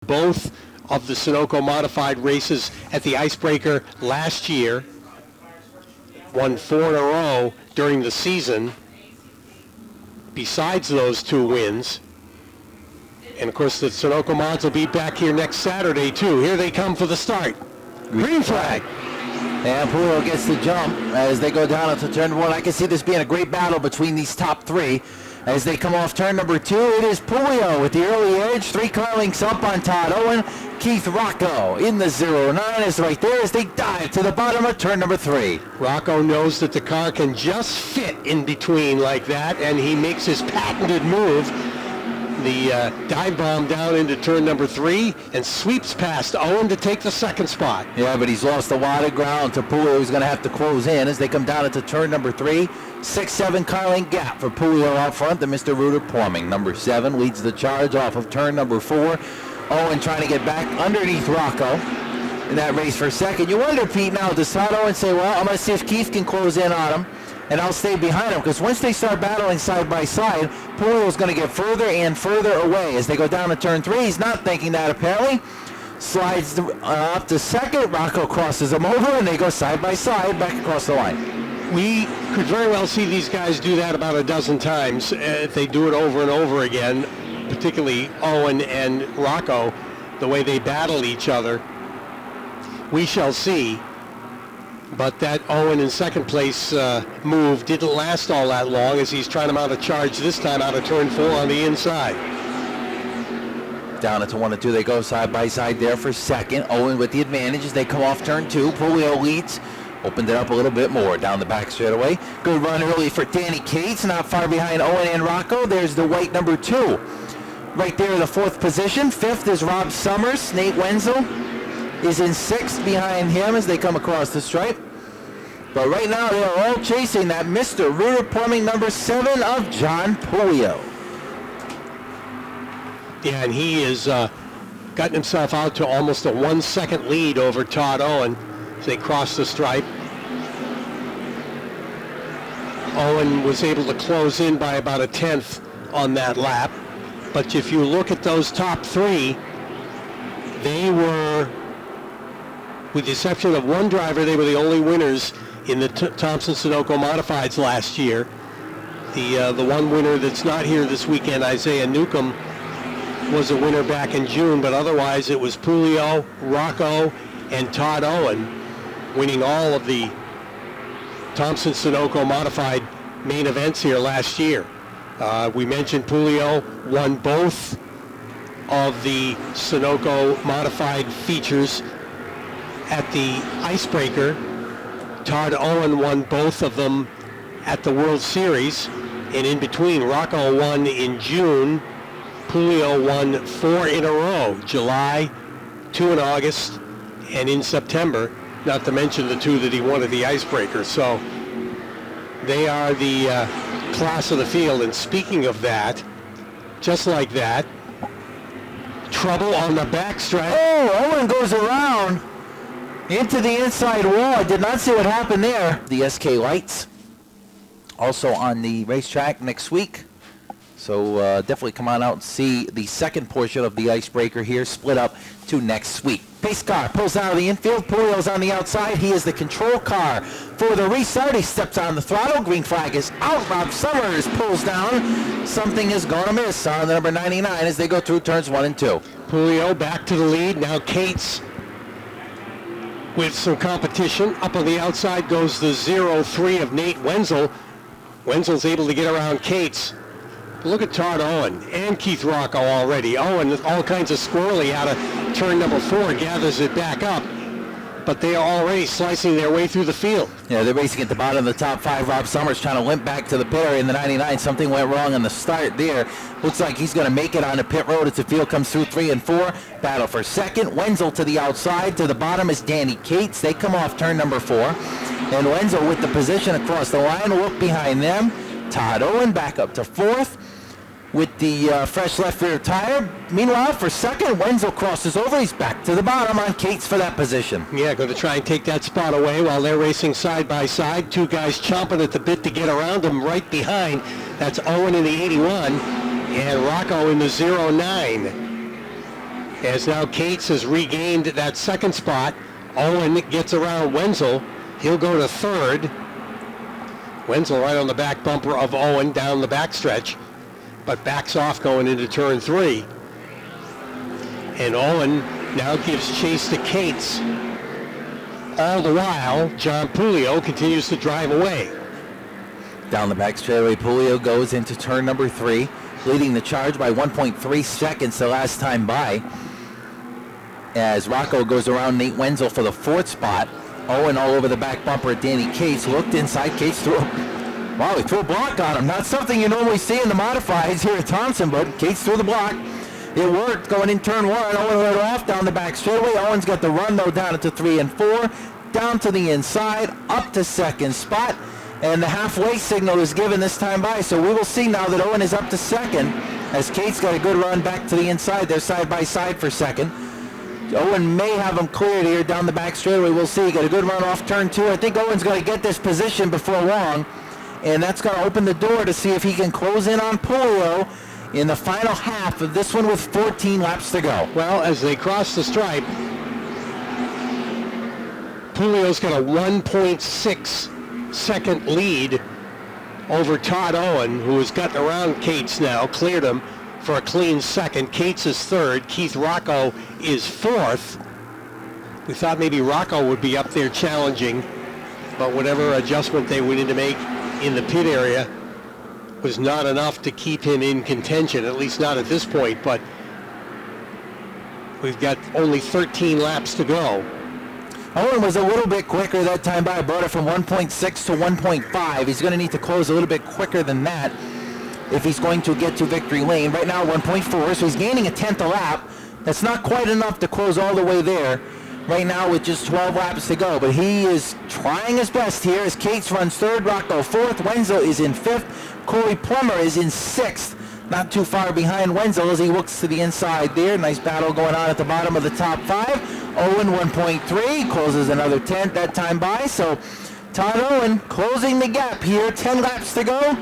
both of the Sunoco modified races at the Icebreaker last year. Won 4 in a row during the season besides those 2 wins. And of course the Sunoco mods will be back here next Saturday too. Here they come for the start. Green flag. And Puleo gets the jump as they go down into turn 1. I can see this being a great battle between these top 3. As they come off turn number 2, it is Puleo with the early edge. 3 car links up on Todd Owen. Keith Rocco in the 09 is right there as they dive to the bottom of turn number 3. Rocco knows that the car can just fit in between like that, and he makes his patented move. The dive bomb down into turn number 3 and sweeps past Owen to take the second spot. Yeah, but he's lost a lot of ground to Puleo. He's going to have to close in as they come down into turn number 3. 6-7 car length gap for Puleo out front. The Mr. Rooter Plumbing. Number 7 leads the charge off of turn number 4. Owen trying to get back underneath Rocco in that race for second. You wonder, Pete, now, does Todd Owen say, well, I'm going to see if Keith can close in on him, and I'll stay behind him, because once they start battling side by side, Puleo's going to get further and further away as they go down to turn 3. He's not thinking that, apparently. Slides up to second. Rocco crosses him over, and they go side by side back across the line. We could very well see these guys do that about a dozen times if they do it over and over again, particularly Owen and Rocco, the way they battle each other. We shall see. But that Owen in second place move didn't last all that long as he's trying to mount a charge this time out of turn 4 on the inside. Down into 1 and 2, they go side by side there for second. Owen with the advantage as they come off turn 2. Puleo leads. Opened it up a little bit more down the back straightaway. Good run early for Danny Cates, not far behind Owen and Rocco. There's the white number 2. Right there in the 4th position. 5th is Rob Summers. Nate Wenzel is in 6th behind him as they come across the stripe. But right now they are all chasing that Mr. Rooter Plumbing number 7 of John Puleo. Yeah, and he has gotten himself out to almost a 1-second lead over Todd Owen as they cross the stripe. Owen was able to close in by about a 10th on that lap. But if you look at those top 3, they were, with the exception of one driver, they were the only winners in the Thompson-Sunoco Modifieds last year. The one winner that's not here this weekend, Isaiah Newcomb, was a winner back in June, but otherwise it was Puleo, Rocco, and Todd Owen winning all of the Thompson-Sunoco Modified main events here last year. We mentioned Puleo won both of the Sunoco Modified features at the Icebreaker. Todd Owen won both of them at the World Series, and in between, Rocco won in June. Puleo won 4 in a row, July, 2 in August, and in September, not to mention the 2 that he won at the Icebreaker. So they are the class of the field. And speaking of that, just like that, trouble on the backstretch. Oh, Owen goes around into the inside wall. I did not see what happened there. The SK Lights also on the racetrack next week. So definitely come on out and see the second portion of the Icebreaker here, split up to next week. Pace car pulls out of the infield. Puleo's on the outside. He is the control car for the restart. He steps on the throttle. Green flag is out. Rob Summers pulls down. Something is going to miss on the number 99 as they go through turns 1 and 2. Puleo back to the lead. Now Cates with some competition. Up on the outside goes the 03 of Nate Wenzel. Wenzel's able to get around Cates. Look at Todd Owen and Keith Rocco already. Owen, all kinds of squirrely out of turn number 4, gathers it back up. But they are already slicing their way through the field. Yeah, they're racing at the bottom of the top 5. Rob Summers trying to limp back to the pit area in the 99. Something went wrong on the start there. Looks like he's going to make it on the pit road as the field comes through 3 and 4. Battle for second. Wenzel to the outside. To the bottom is Danny Cates. They come off turn number 4. And Wenzel with the position across the line. Look behind them. Todd Owen back up to 4th. With the fresh left rear tire. Meanwhile, for second, Wenzel crosses over. He's back to the bottom on Cates for that position. Yeah, going to try and take that spot away while they're racing side by side. 2 guys chomping at the bit to get around him right behind. That's Owen in the 81 and Rocco in the 09. as now Cates has regained that second spot. Owen gets around Wenzel. He'll go to third. Wenzel right on the back bumper of Owen down the backstretch, but backs off going into turn 3. And Owen now gives chase to Cates. All the while, John Pulio continues to drive away. Down the back straightaway, Pulio goes into turn number 3, leading the charge by 1.3 seconds the last time by. As Rocco goes around Nate Wenzel for the 4th spot. Owen all over the back bumper at Danny Cates. Looked inside. Cates threw he threw a block on him. Not something you normally see in the modifieds here at Thompson, but Cates threw the block. It worked going in turn 1. Owen led off down the back straightaway. Owen's got the run, though, down into 3 and 4. Down to the inside, up to second spot. And the halfway signal is given this time by. So we will see now that Owen is up to second as Cates got a good run back to the inside. They're side by side for second. Owen may have him cleared here down the back straightaway. We'll see. Got a good run off turn 2. I think Owen's going to get this position before long. And that's going to open the door to see if he can close in on Pulio in the final half of this one with 14 laps to go. Well, as they cross the stripe, Pulio's got a 1.6 second lead over Todd Owen, who has gotten around Cates now, cleared him for a clean second. Cates is third. Keith Rocco is fourth. We thought maybe Rocco would be up there challenging, but whatever adjustment they would need to make in the pit area was not enough to keep him in contention, at least not at this point. But we've got only 13 laps to go. Owen was a little bit quicker that time by. Brought it from 1.6 to 1.5. He's going to need to close a little bit quicker than that if he's going to get to victory lane. Right now 1.4, so he's gaining a tenth a lap. That's not quite enough to close all the way there right now with just 12 laps to go, but he is trying his best here as Cates runs third, Rocco fourth, Wenzel is in fifth, Corey Plummer is in sixth, not too far behind Wenzel as he looks to the inside there. Nice battle going on at the bottom of the top 5. Owen 1.3, closes another tenth that time by, so Todd Owen closing the gap here, 10 laps to go.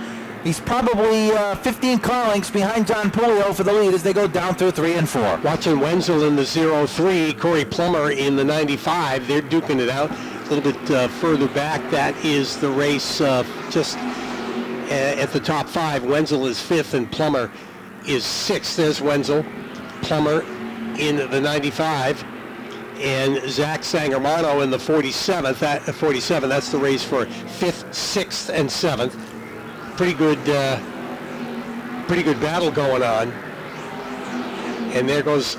He's probably 15 car lengths behind John Pulio for the lead as they go down through 3 and 4. Watching Wenzel in the 03, Corey Plummer in the 95. They're duking it out a little bit further back. That is the race just at the top 5. Wenzel is 5th and Plummer is 6th. There's Wenzel. Plummer in the 95. And Zach Sangermano in the 47. That's the race for 5th, 6th, and 7th. Pretty good battle going on. And there goes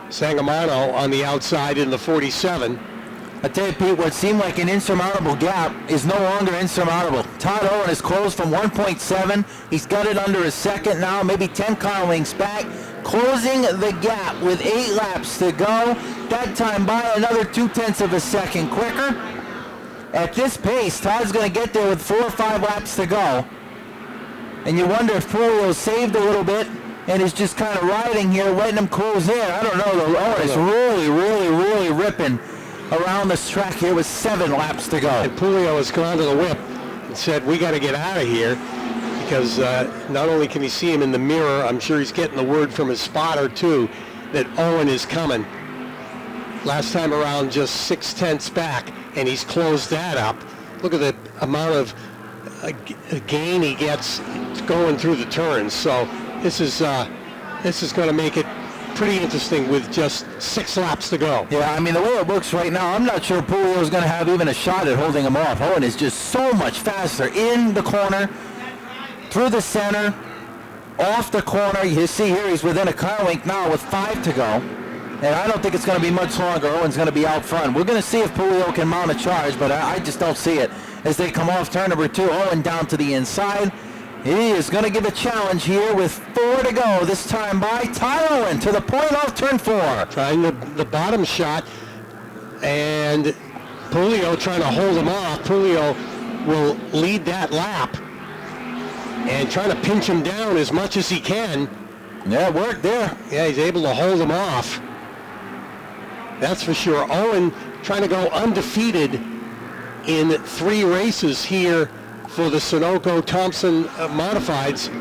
Sangamano on the outside in the 47. I tell you, Pete, what seemed like an insurmountable gap is no longer insurmountable. Todd Owen is closed from 1.7. He's got it under a second now, maybe 10 car lengths back. Closing the gap with 8 laps to go. That time by another 0.2 of a second quicker. At this pace, Todd's going to get there with 4 or 5 laps to go. And you wonder if Pulio saved a little bit and is just kind of riding here, letting him close in. I don't know, though. Owen is really ripping around this track here with 7 laps to go. And Pulio has gone to the whip and said, we got to get out of here, because not only can he see him in the mirror, I'm sure he's getting the word from his spotter, too, that Owen is coming. Last time around, just 0.6 back, and he's closed that up. Look at the amount of gain he gets going through the turns. So this is going to make it pretty interesting with just 6 laps to go. Yeah, I mean, the way it looks right now, I'm not sure Pulio is going to have even a shot at holding him off. Owen is just so much faster in the corner, through the center, off the corner. You see here he's within a car length now with 5 to go. And I don't think it's going to be much longer. Owen's going to be out front. We're going to see if Pulio can mount a charge, but I just don't see it. As they come off turn number 2, Owen down to the inside. He is going to give a challenge here with 4 to go. This time by Todd Owen to the point off turn 4. Trying the bottom shot, and Pulio trying to hold him off. Pulio will lead that lap and trying to pinch him down as much as he can. Yeah, it worked there. Yeah, he's able to hold him off. That's for sure. Owen trying to go undefeated in 3 races here for the Sunoco Thompson Modifieds.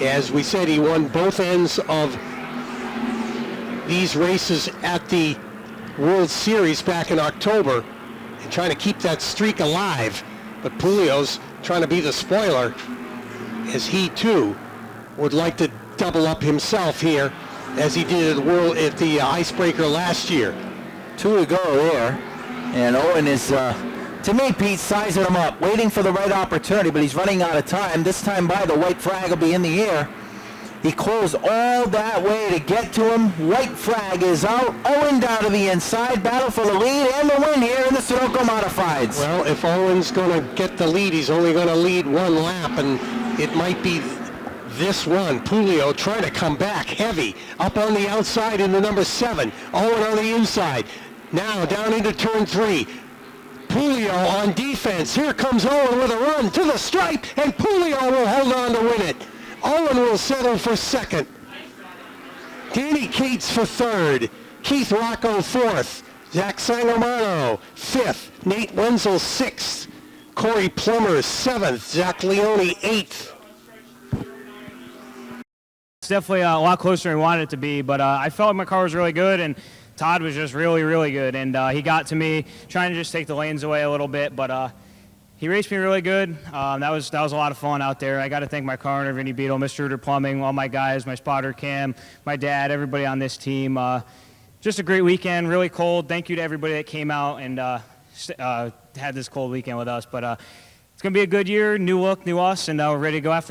As we said, he won both ends of these races at the World Series back in October and trying to keep that streak alive. But Pulio's trying to be the spoiler, as he too would like to double up himself here, as he did at the Icebreaker last year. 2 to go there, and Owen is, to me, Pete, sizing him up, waiting for the right opportunity, but he's running out of time. This time by, the white flag will be in the air. He closed all that way to get to him. White flag is out. Owen down to the inside. Battle for the lead and the win here in the Sunoco Modifieds. Well, if Owen's going to get the lead, he's only going to lead one lap, and it might be this one. Pulio trying to come back heavy. Up on the outside in the number 7. Owen on the inside. Now down into turn 3. Pulio on defense. Here comes Owen with a run to the stripe, and Pulio will hold on to win it. Owen will settle for second. Danny Cates for third. Keith Rocco fourth. Zach Sangomano fifth. Nate Wenzel sixth. Corey Plummer seventh. Zach Leone eighth. It's definitely a lot closer than we wanted it to be, but I felt like my car was really good, and Todd was just really, really good. And he got to me trying to just take the lanes away a little bit, but he raced me really good. That was a lot of fun out there. I got to thank my car owner, Vinny Beetle, Mr. Rooter Plumbing, all my guys, my spotter Cam, my dad, everybody on this team. Just a great weekend, really cold. Thank you to everybody that came out and had this cold weekend with us. But it's going to be a good year, new look, new us, and we're ready to go after it.